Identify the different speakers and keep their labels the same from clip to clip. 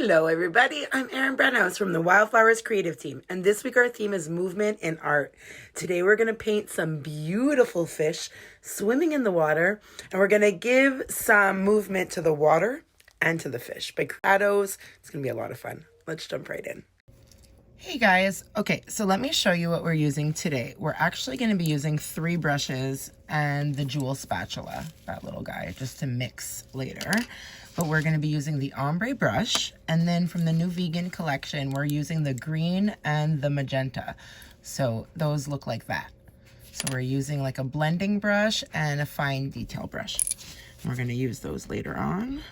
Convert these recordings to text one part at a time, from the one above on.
Speaker 1: Hello everybody, I'm Erin Brenhouse from the Wildflowers Creative Team, and this week our theme is movement and art. Today we're going to paint some beautiful fish swimming in the water, and we're going to give some movement to the water and to the fish by shadows. It's going to be a lot of fun. Let's jump right in. Hey guys, okay, so let me show you what we're using today. We're actually going to be using 3 brushes and the jewel spatula, that little guy, just to mix later. But we're going to be using the ombre brush, and then from the new vegan collection, we're using the green and the magenta. So those look like that. So we're using like a blending brush and a fine detail brush. We're going to use those later on.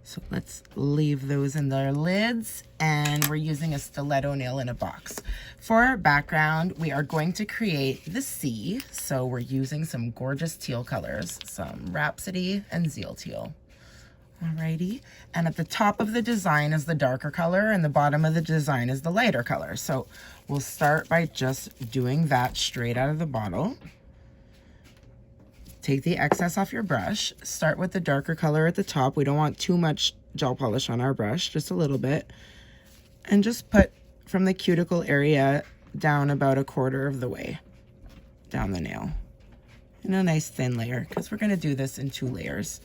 Speaker 1: So let's leave those in their lids, and we're using a stiletto nail in a box. For our background, we are going to create the sea. So we're using some gorgeous teal colors, some Rhapsody and Zeal Teal. Alrighty, and at the top of the design is the darker color, and the bottom of the design is the lighter color. So we'll start by just doing that straight out of the bottle. Take the excess off your brush. Start with the darker color at the top. We don't want too much gel polish on our brush, just a little bit. And just put from the cuticle area down about 1/4 of the way down the nail in a nice thin layer, because we're going to do this in 2 layers.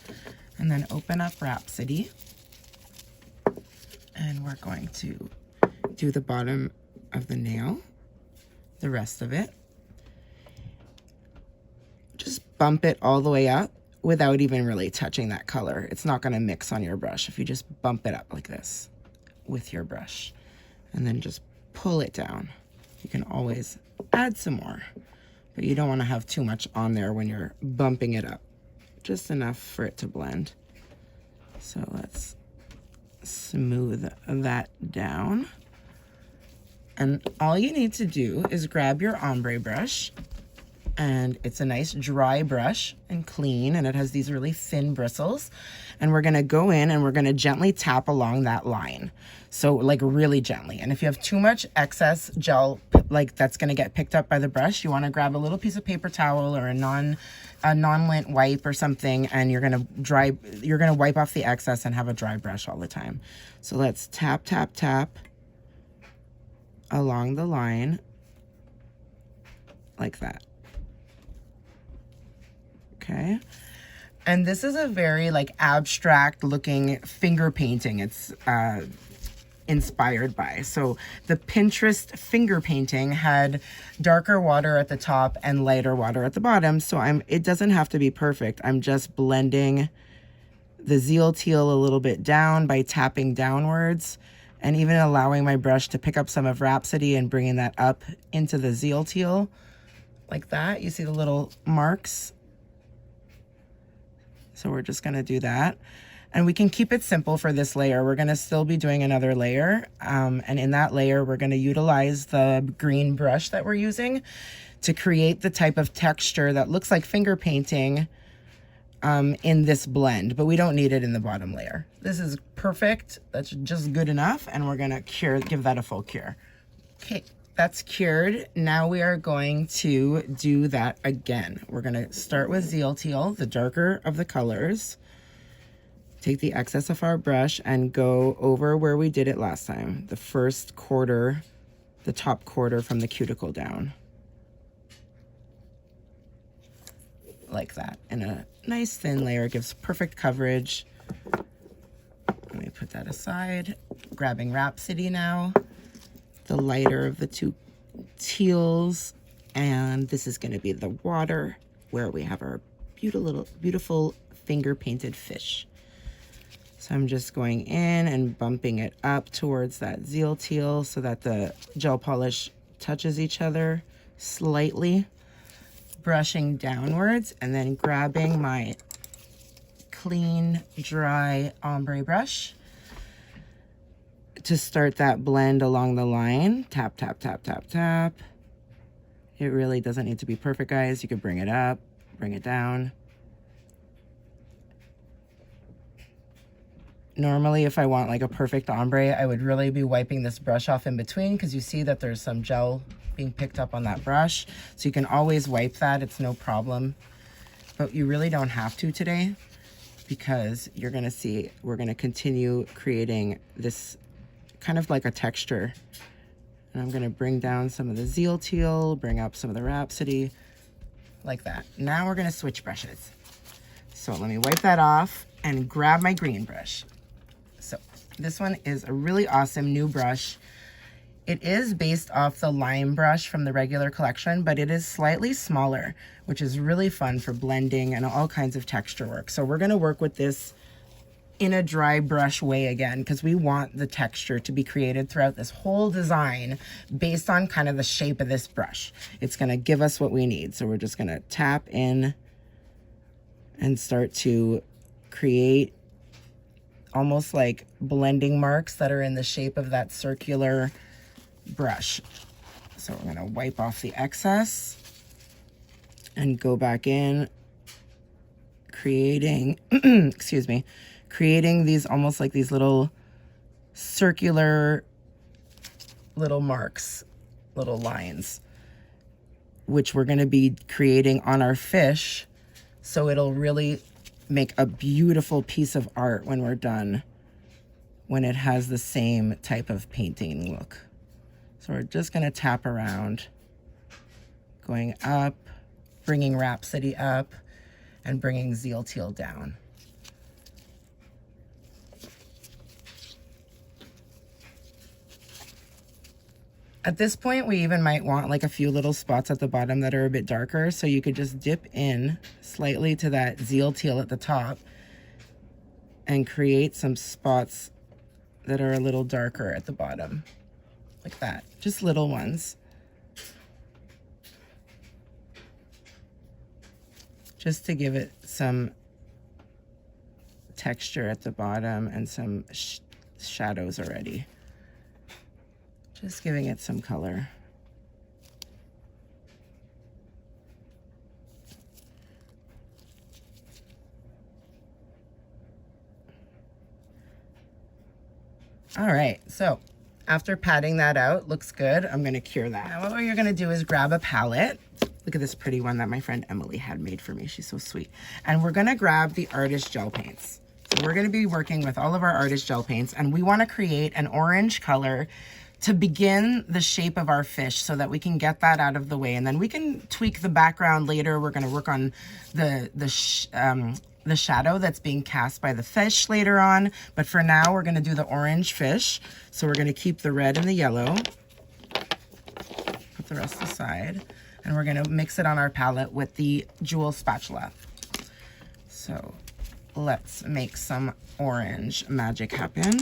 Speaker 1: And then open up Rhapsody, and we're going to do the bottom of the nail, the rest of it. Just bump it all the way up without even really touching that color. It's not going to mix on your brush if you just bump it up like this with your brush, and then just pull it down. You can always add some more, but you don't want to have too much on there when you're bumping it up. Just enough for it to blend. So let's smooth that down. And all you need to do is grab your ombre brush, and it's a nice dry brush and clean, and it has these really thin bristles. And we're gonna go in and we're gonna gently tap along that line. So like really gently. And if you have too much excess gel, like that's gonna get picked up by the brush, you wanna grab a little piece of paper towel or a non-lint wipe or something, and you're gonna wipe off the excess and have a dry brush all the time. So let's tap, tap, tap along the line like that. Okay. And this is a very like abstract looking finger painting. It's inspired by. So the Pinterest finger painting had darker water at the top and lighter water at the bottom. So it doesn't have to be perfect. I'm just blending the Zeal Teal a little bit down by tapping downwards, and even allowing my brush to pick up some of Rhapsody and bringing that up into the Zeal Teal like that. You see the little marks? So we're just gonna do that. And we can keep it simple for this layer. We're gonna still be doing another layer. And in that layer, we're gonna utilize the green brush that we're using to create the type of texture that looks like finger painting in this blend, but we don't need it in the bottom layer. This is perfect, that's just good enough. And we're gonna give that a full cure. Okay, that's cured. Now we are going to do that again. We're gonna start with Zeal Teal, the darker of the colors. Take the excess of our brush and go over where we did it last time. The first quarter, the top quarter from the cuticle down. Like that, in a nice thin layer, gives perfect coverage. Let me put that aside. Grabbing Rhapsody now, the lighter of the 2 teals, and this is going to be the water where we have our beautiful finger painted fish. So I'm just going in and bumping it up towards that Zeal Teal so that the gel polish touches each other slightly, brushing downwards, and then grabbing my clean, dry ombre brush to start that blend along the line. Tap, tap, tap, tap, tap. It really doesn't need to be perfect, guys. You could bring it up, bring it down. Normally, if I want like a perfect ombre, I would really be wiping this brush off in between, because you see that there's some gel being picked up on that brush. So you can always wipe that, it's no problem. But you really don't have to today. because you're gonna see we're gonna continue creating this kind of like a texture. And I'm gonna bring down some of the teal, bring up some of the Rhapsody, like that. Now we're gonna switch brushes. So let me wipe that off and grab my green brush. So this one is a really awesome new brush. It is based off the lime brush from the regular collection, but it is slightly smaller, which is really fun for blending and all kinds of texture work. So we're gonna work with this in a dry brush way again, because we want the texture to be created throughout this whole design based on kind of the shape of this brush. It's gonna give us what we need. So we're just gonna tap in and start to create almost like blending marks that are in the shape of that circular brush. So we're gonna wipe off the excess and go back in, creating, excuse me, creating these almost like these little circular little marks, little lines, which we're gonna be creating on our fish. So it'll really make a beautiful piece of art when we're done, when it has the same type of painting look. So we're just gonna tap around, going up, bringing Rhapsody up, and bringing teal down. At this point, we even might want like a few little spots at the bottom that are a bit darker, so you could just dip in slightly to that teal at the top and create some spots that are a little darker at the bottom, like that, just little ones. Just to give it some texture at the bottom and some shadows already. Just giving it some color. All right, so after patting that out, looks good. I'm gonna cure that. Now what you're gonna do is grab a palette. Look at this pretty one that my friend Emily had made for me. She's so sweet. And we're gonna grab the artist gel paints. So we're gonna be working with all of our artist gel paints, and we wanna create an orange color to begin the shape of our fish so that we can get that out of the way. And then we can tweak the background later. We're gonna work on the shadow that's being cast by the fish later on. But for now, we're gonna do the orange fish. So we're gonna keep the red and the yellow, put the rest aside, and we're gonna mix it on our palette with the jewel spatula. So let's make some orange magic happen.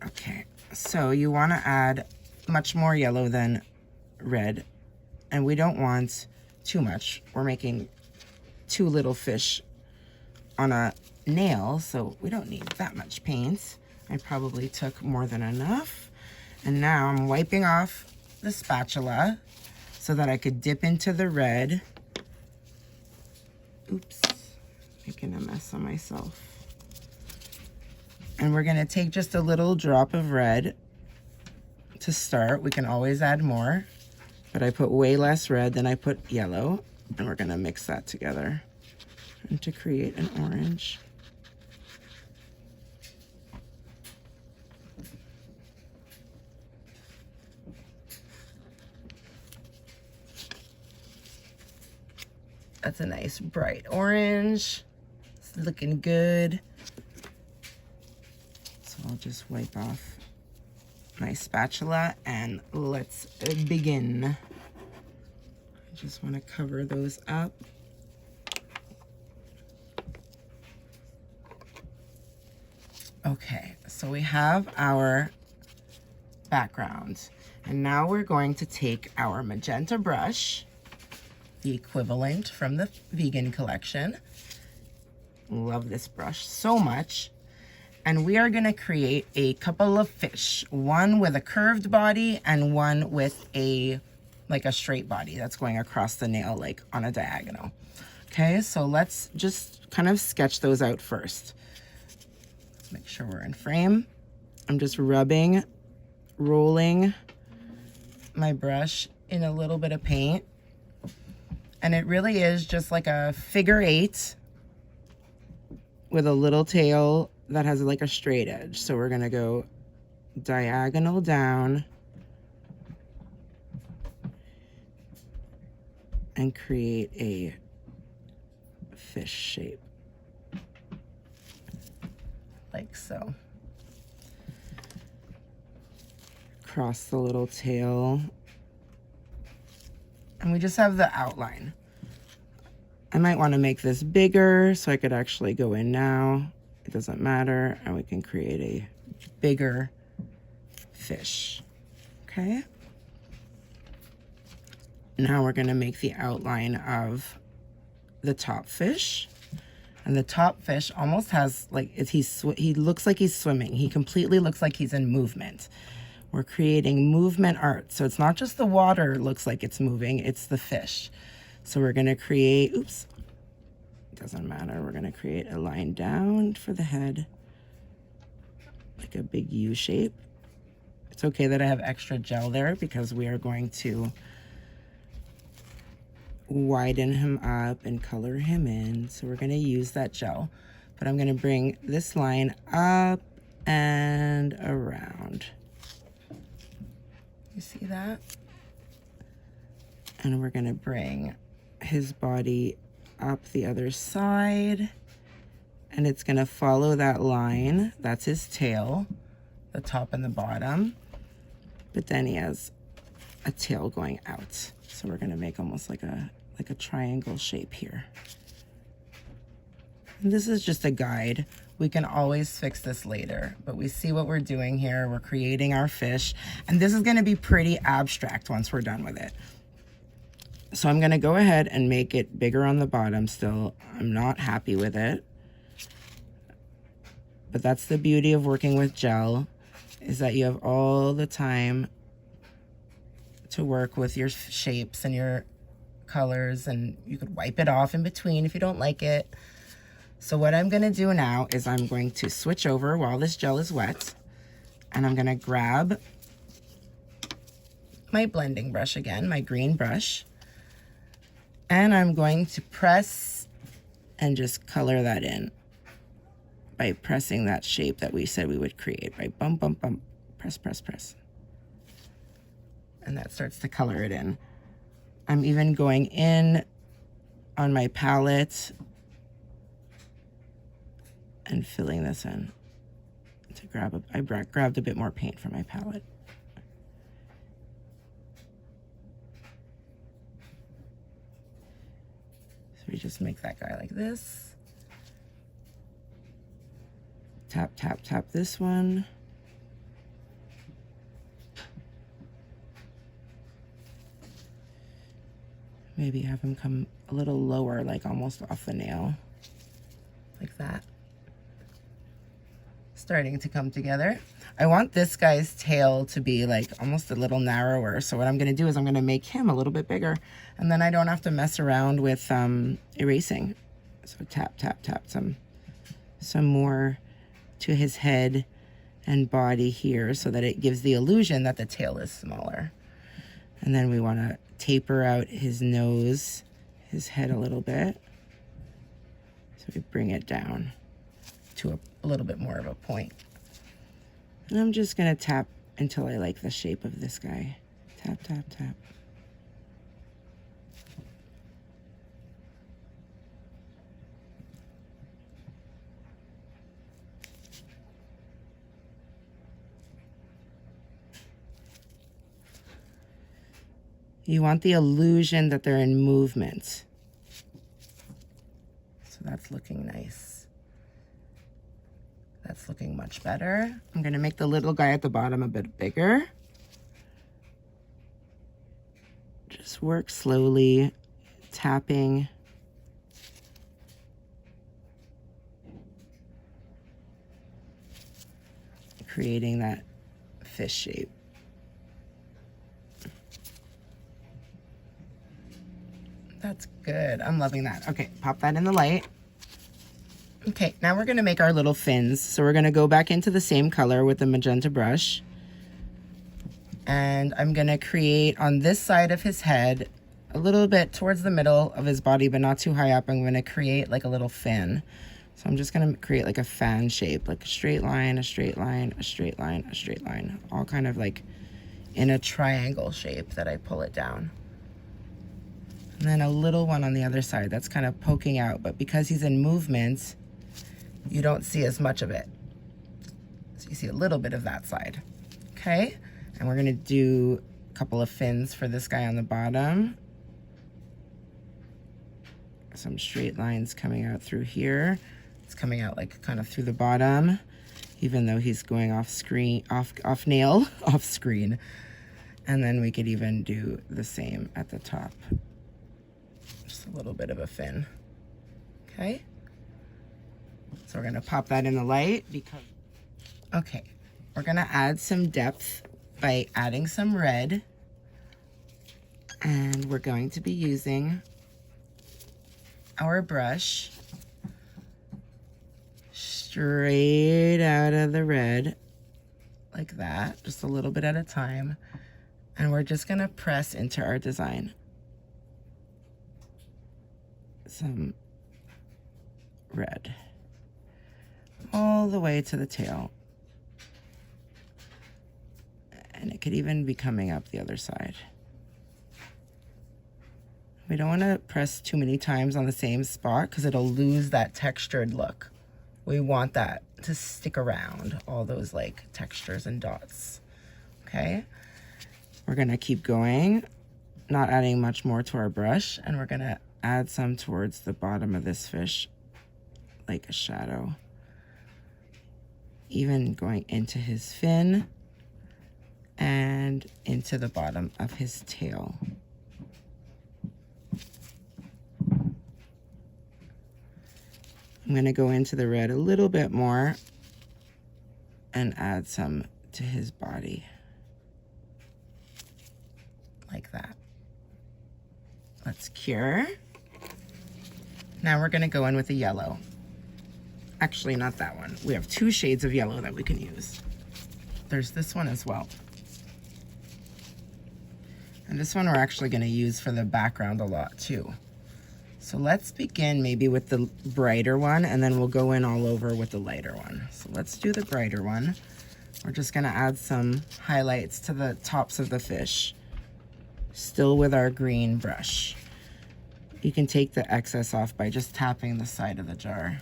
Speaker 1: Okay, so you want to add much more yellow than red, and we don't want too much. We're making 2 little fish on a nail, so we don't need that much paint. I probably took more than enough. And now I'm wiping off the spatula so that I could dip into the red. Oops, making a mess of myself. And we're gonna take just a little drop of red to start. We can always add more, but I put way less red than I put yellow. And we're gonna mix that together and to create an orange. That's a nice bright orange. It's looking good. So I'll just wipe off my spatula and let's begin. I just want to cover those up. Okay, so we have our background, and now we're going to take our magenta brush, the equivalent from the vegan collection. Love this brush so much. And we are gonna create a couple of fish, one with a curved body and one with like a straight body that's going across the nail, like on a diagonal. Okay, so let's just kind of sketch those out first. Let's make sure we're in frame. I'm just rolling my brush in a little bit of paint. And it really is just like a figure 8 with a little tail that has like a straight edge. So we're gonna go diagonal down and create a fish shape. Like so. Cross the little tail. And we just have the outline. I might want to make this bigger so I could actually go in now. It doesn't matter. And we can create a bigger fish. Okay. Now we're going to make the outline of the top fish. And the top fish almost has like, he looks like he's swimming. He completely looks like he's in movement. We're creating movement art. So it's not just the water looks like it's moving, it's the fish. So we're gonna create, oops, doesn't matter. We're gonna create a line down for the head, like a big U shape. It's okay that I have extra gel there because we are going to widen him up and color him in. So we're gonna use that gel, but I'm gonna bring this line up and around. You see that? And we're gonna bring his body up the other side, and it's gonna follow that line. That's his tail, the top and the bottom. But then he has a tail going out. So we're gonna make almost like a triangle shape here. And this is just a guide. We can always fix this later, but we see what we're doing here. We're creating our fish, and this is gonna be pretty abstract once we're done with it. So I'm gonna go ahead and make it bigger on the bottom still. I'm not happy with it, but that's the beauty of working with gel, is that you have all the time to work with your shapes and your colors, and you could wipe it off in between if you don't like it. So what I'm gonna do now is I'm going to switch over while this gel is wet, and I'm gonna grab my blending brush again, my green brush, and I'm going to press and just color that in by pressing that shape that we said we would create, by bump, bump, bump, press, press, press. And that starts to color it in. I'm even going in on my palette and filling this in to grab I grabbed a bit more paint from my palette. So we just make that guy like this. Tap, tap, tap this one. Maybe have him come a little lower, like almost off the nail, like that. Starting to come together. I want this guy's tail to be like almost a little narrower. So what I'm gonna do is I'm gonna make him a little bit bigger, and then I don't have to mess around with erasing. So tap, tap, tap some more to his head and body here so that it gives the illusion that the tail is smaller. And then we wanna taper out his nose, his head a little bit. So we bring it down to a little bit more of a point. And I'm just gonna tap until I like the shape of this guy. Tap, tap, tap. You want the illusion that they're in movement. So that's looking nice. That's looking much better. I'm gonna make the little guy at the bottom a bit bigger. Just work slowly, tapping. Creating that fish shape. That's good. I'm loving that. Okay, pop that in the light. Okay, now we're gonna make our little fins. So we're gonna go back into the same color with the magenta brush. And I'm gonna create on this side of his head a little bit towards the middle of his body, but not too high up. I'm going to create like a little fin. So I'm just going to create like a fan shape, like a straight line, a straight line, a straight line, a straight line, all kind of like in a triangle shape that I pull it down. And then a little one on the other side that's kind of poking out, but because he's in movement, you don't see as much of it. So you see a little bit of that side. Okay, and we're gonna do a couple of fins for this guy on the bottom. Some straight lines coming out through here. It's coming out like kind of through the bottom, even though he's going off screen, off nail, off screen. And then we could even do the same at the top. Just a little bit of a fin. Okay. So we're gonna pop that in the light because, okay, we're gonna add some depth by adding some red. And we're going to be using our brush straight out of the red, like that, just a little bit at a time. And we're just gonna press into our design some red all the way to the tail. And it could even be coming up the other side. We don't want to press too many times on the same spot because it'll lose that textured look. We want that to stick around, all those like textures and dots. Okay, we're gonna keep going, not adding much more to our brush, and we're gonna add some towards the bottom of this fish, like a shadow. Even going into his fin and into the bottom of his tail. I'm gonna go into the red a little bit more and add some to his body, like that. Let's cure. Now we're gonna go in with a yellow. Actually, not that one. We have two shades of yellow that we can use. There's this one as well. And this one we're actually gonna use for the background a lot too. So let's begin maybe with the brighter one, and then we'll go in all over with the lighter one. So let's do the brighter one. We're just gonna add some highlights to the tops of the fish, still with our green brush. You can take the excess off by just tapping the side of the jar.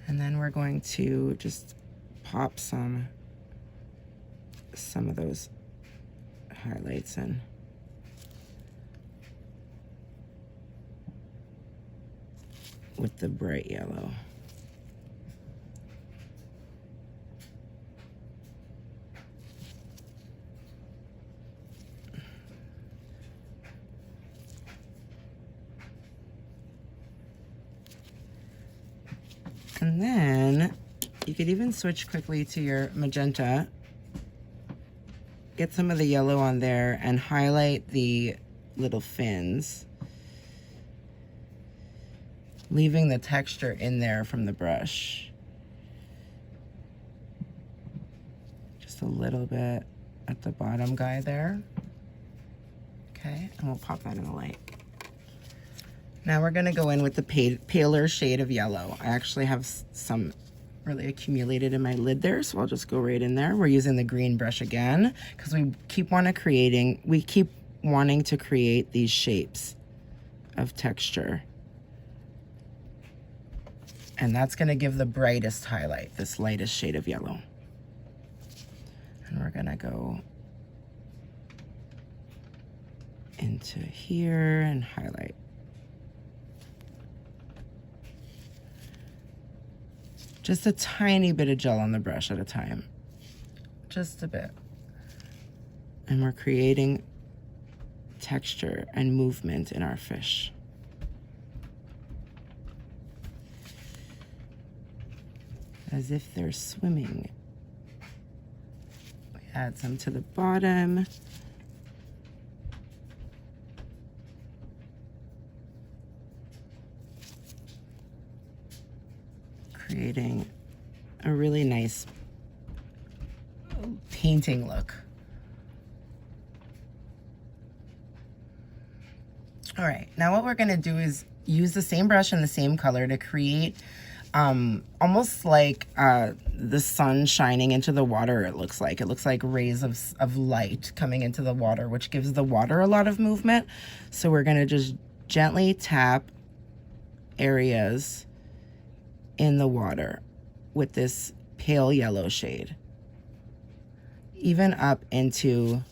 Speaker 1: And then we're going to just pop some of those highlights in. With the bright yellow. And then you could even switch quickly to your magenta, get some of the yellow on there and highlight the little fins, leaving the texture in there from the brush. Just a little bit at the bottom guy there. Okay, and we'll pop that in the light. Now we're gonna go in with the paler shade of yellow. I actually have some really accumulated in my lid there, so I'll just go right in there. We're using the green brush again, because we keep wanting to create these shapes of texture. And that's gonna give the brightest highlight, this lightest shade of yellow. And we're gonna go into here and highlight. Just a tiny bit of gel on the brush at a time, just a bit. And we're creating texture and movement in our fish. As if they're swimming. We add some to the bottom. Creating a really nice painting look. All right, now what we're gonna do is use the same brush and the same color to create almost like the sun shining into the water. It looks like rays of light coming into the water, which gives the water a lot of movement. So we're gonna just gently tap areas in the water with this pale yellow shade, even up into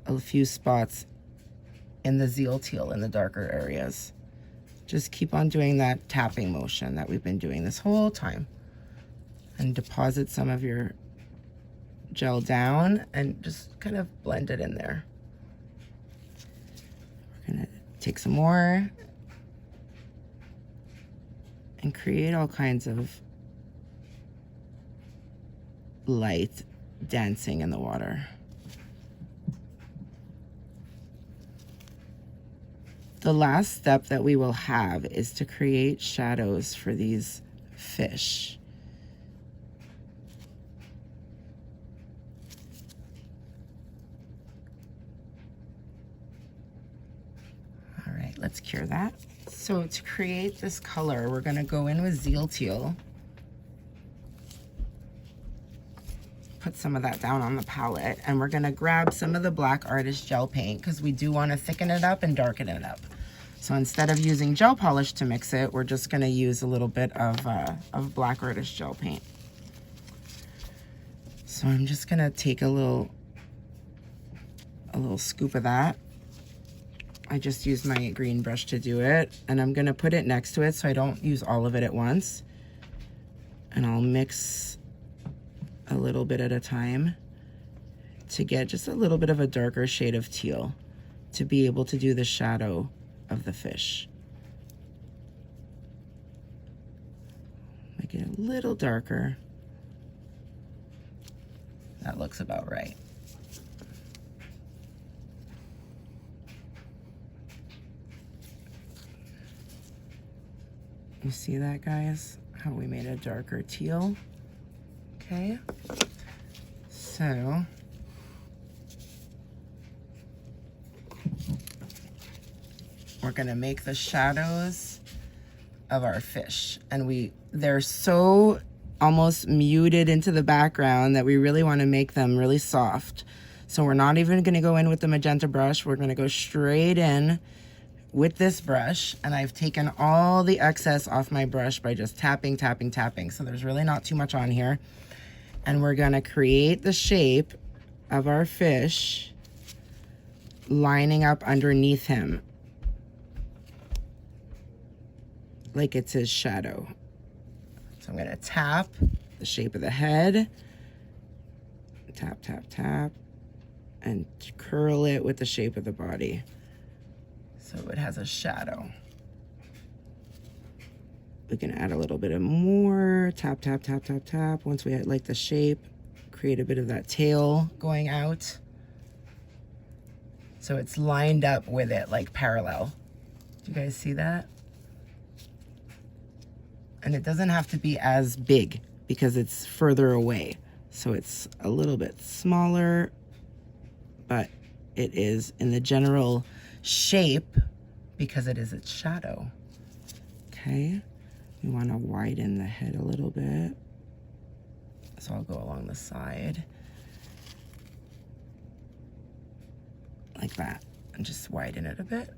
Speaker 1: a few spots in the teal in the darker areas. Just keep on doing that tapping motion that we've been doing this whole time, and deposit some of your gel down and just kind of blend it in there. We're gonna take some more and create all kinds of light dancing in the water. The last step that we will have is to create shadows for these fish. All right, let's cure that. So to create this color, we're gonna go in with teal. Put some of that down on the palette, and we're gonna grab some of the black artist gel paint because we do want to thicken it up and darken it up. So instead of using gel polish to mix it, we're just gonna use a little bit of black artist gel paint. So I'm just gonna take a little scoop of that. I just used my green brush to do it, and I'm gonna put it next to it so I don't use all of it at once. And I'll mix a little bit at a time to get just a little bit of a darker shade of teal to be able to do the shadow of the fish. Make it a little darker. That looks about right. You see that, guys? How we made a darker teal? Okay, so we're gonna make the shadows of our fish, and they're so almost muted into the background that we really want to make them really soft. So we're not even gonna go in with the magenta brush. We're gonna go straight in with this brush, and I've taken all the excess off my brush by just tapping. So there's really not too much on here. And we're gonna create the shape of our fish lining up underneath him, like it's his shadow. So I'm gonna tap the shape of the head, tap, and curl it with the shape of the body, so it has a shadow. We can add a little bit of more, tap. Once we like the shape, create a bit of that tail going out. So it's lined up with it, like parallel. Do you guys see that? And it doesn't have to be as big because it's further away. So it's a little bit smaller, but it is in the general shape because it is its shadow. Okay. We want to widen the head a little bit. So I'll go along the side like that and just widen it a bit.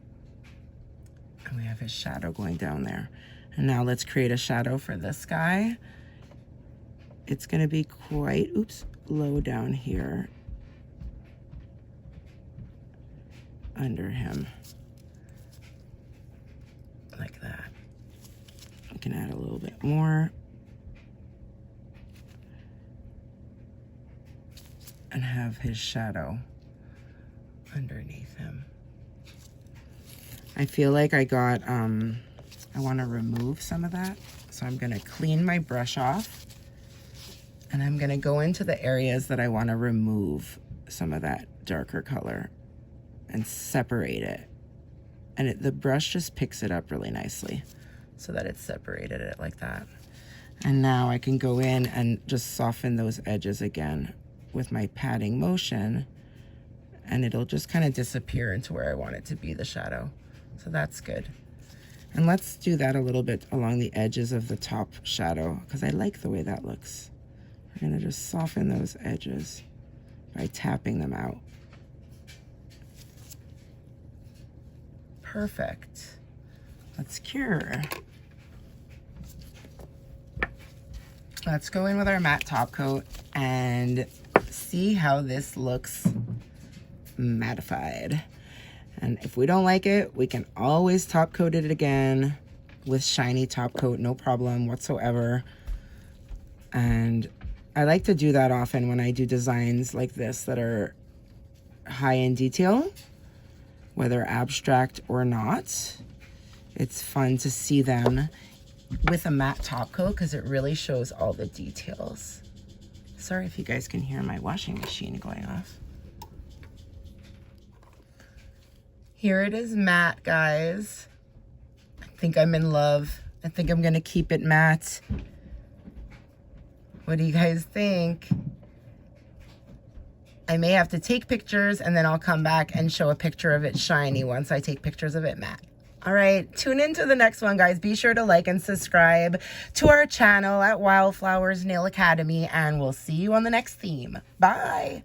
Speaker 1: And we have his shadow going down there. And now let's create a shadow for this guy. It's going to be quite, low down here under him. Like that. We can add a little bit more. And have his shadow underneath him. I feel like I want to remove some of that. So I'm going to clean my brush off. And I'm going to go into the areas that I want to remove some of that darker color and separate it. And the brush just picks it up really nicely so that it's separated it like that. And now I can go in and just soften those edges again with my patting motion and it'll just kind of disappear into where I want it to be, the shadow. So that's good. And let's do that a little bit along the edges of the top shadow, because I like the way that looks. We're gonna just soften those edges by tapping them out. Perfect. Let's cure. Let's go in with our matte top coat and see how this looks mattified. And if we don't like it, we can always top coat it again with shiny top coat, no problem whatsoever. And I like to do that often when I do designs like this that are high in detail, whether abstract or not. It's fun to see them with a matte top coat because it really shows all the details. Sorry if you guys can hear my washing machine going off. Here it is matte, guys. I think I'm in love. I think I'm gonna keep it matte. What do you guys think? I may have to take pictures and then I'll come back and show a picture of it shiny once I take pictures of it matte. All right, tune in to the next one, guys. Be sure to like and subscribe to our channel at Wildflowers Nail Academy, and we'll see you on the next theme. Bye.